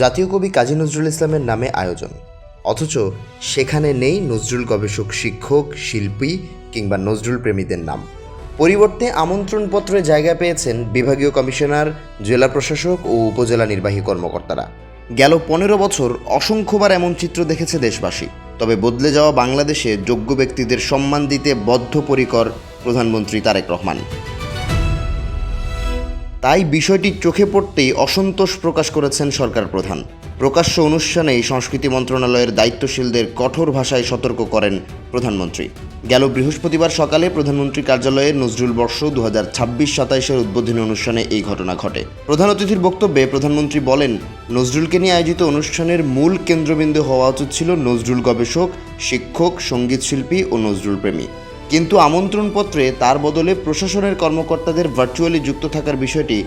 জাতীয় কবি কাজী নজরুল ইসলামের নামে আয়োজন, অথচ সেখানে নেই নজরুল গবেষক, শিক্ষক, শিল্পী কিংবা নজরুল প্রেমীদের নাম। পরিবর্তে আমন্ত্রণপত্রে জায়গা পেয়েছেন বিভাগীয় কমিশনার, জেলা প্রশাসক ও উপজেলা নির্বাহী কর্মকর্তারা। গেল 15 বছর অসংখ্যবার এমন চিত্র দেখেছে দেশবাসী। তবে বদলে যাওয়া বাংলাদেশে যোগ্য ব্যক্তিদের সম্মান দিতে বদ্ধপরিকর প্রধানমন্ত্রী তারেক রহমান। তাই বিষয়টি চোখে পড়তেই অসন্তোষ প্রকাশ করেছেন সরকার প্রধান। প্রকাশ্য অনুষ্ঠানেই সংস্কৃতি মন্ত্রণালয়ের দায়িত্বশীলদের কঠোর ভাষায় সতর্ক করেন প্রধানমন্ত্রী। গেল বৃহস্পতিবার সকালে প্রধানমন্ত্রী কার্যালয়ে নজরুল বর্ষ 2026-27 উদ্বোধনী অনুষ্ঠানে এই ঘটনা ঘটে। প্রধান অতিথির বক্তব্যে প্রধানমন্ত্রী বলেন, নজরুলকে নিয়ে আয়োজিত অনুষ্ঠানের মূল কেন্দ্রবিন্দু হওয়া উচিত ছিল নজরুল গবেষক, শিক্ষক, সঙ্গীতশিল্পী ও নজরুল প্রেমী। কিন্তু আমন্ত্রণপত্রে তার বদলে প্রশাসনের কর্মকর্তাদের ভার্চুয়ালি যুক্ত থাকার বিষয়টি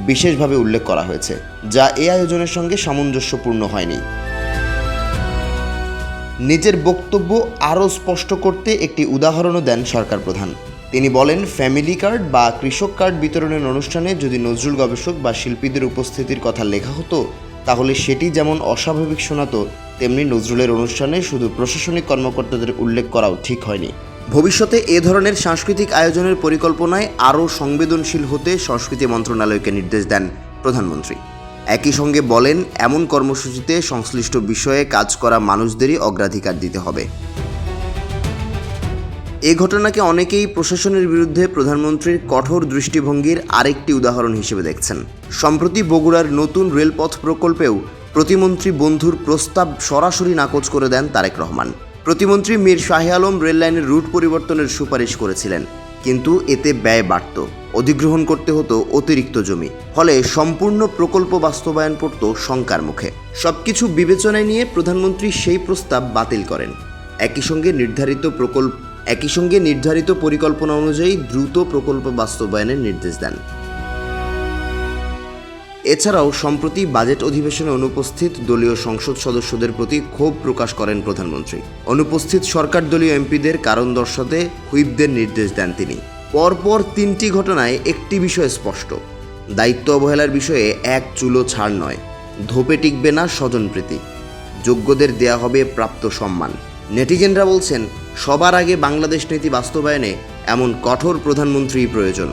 বিশেষভাবে উল্লেখ করা হয়েছে, যা এই আয়োজনের সঙ্গে সামঞ্জস্যপূর্ণ হয়নি। নিজের বক্তব্য আরও স্পষ্ট করতে একটি উদাহরণও দেন সরকার প্রধান। তিনি বলেন, ফ্যামিলি কার্ড বা কৃষক কার্ড বিতরণের অনুষ্ঠানে যদি নজরুল গবেষক বা শিল্পীদের উপস্থিতির কথা লেখা হতো, তাহলে সেটি যেমন অস্বাভাবিক শোনাতো, তেমনি নজরুলের অনুষ্ঠানে শুধু প্রশাসনিক কর্মকর্তাদের উল্লেখ করাও ঠিক হয়নি। ভবিষ্যতে এ ধরনের সাংস্কৃতিক আয়োজনের পরিকল্পনায় আরও সংবেদনশীল হতে সংস্কৃতি মন্ত্রণালয়কে নির্দেশ দেন প্রধানমন্ত্রী। একই সঙ্গে বলেন, এমন কর্মসূচিতে সংশ্লিষ্ট বিষয়ে কাজ করা মানুষদেরই অগ্রাধিকার দিতে হবে। এ ঘটনাকে অনেকেই প্রশাসনের বিরুদ্ধে প্রধানমন্ত্রীর কঠোর দৃষ্টিভঙ্গির আরেকটি উদাহরণ হিসেবে দেখছেন। সম্প্রতি বগুড়ার নতুন রেলপথ প্রকল্পেও প্রতিমন্ত্রী বন্ধুর প্রস্তাব সরাসরি নাকচ করে দেন তারেক রহমান। প্রতিমন্ত্রী মীর শাহে আলম রেল লাইনের রুট পরিবর্তনের সুপারিশ করেছিলেন, কিন্তু এতে ব্যয় বাড়ত, অধিগ্রহণ করতে হতো অতিরিক্ত জমি, ফলে সম্পূর্ণ প্রকল্প বাস্তবায়ন পড়ত শঙ্কার মুখে। সবকিছু বিবেচনায় নিয়ে প্রধানমন্ত্রী সেই প্রস্তাব বাতিল করেন। একই সঙ্গে নির্ধারিত পরিকল্পনা অনুযায়ী দ্রুত প্রকল্প বাস্তবায়নের নির্দেশ দেন। এছাড়াও সম্প্রতি বাজেট অধিবেশনে অনুপস্থিত দলীয় সংসদ সদস্যদের প্রতি ক্ষোভ প্রকাশ করেন প্রধানমন্ত্রী। অনুপস্থিত সরকার দলীয় এমপিদের কারণ দর্শাতে হুইপদের নির্দেশ দেন তিনি। পরপর 3টি ঘটনায় একটি বিষয় স্পষ্ট, দায়িত্ব অবহেলার বিষয়ে এক চুলো ছাড় নয়, ধোপে টিকবে না স্বজনপ্রীতি, যোগ্যদের দেয়া হবে প্রাপ্ত সম্মান। নেটিজেনরা বলছেন, সবার আগে বাংলাদেশ নীতি বাস্তবায়নে এমন কঠোর প্রধানমন্ত্রী প্রয়োজন।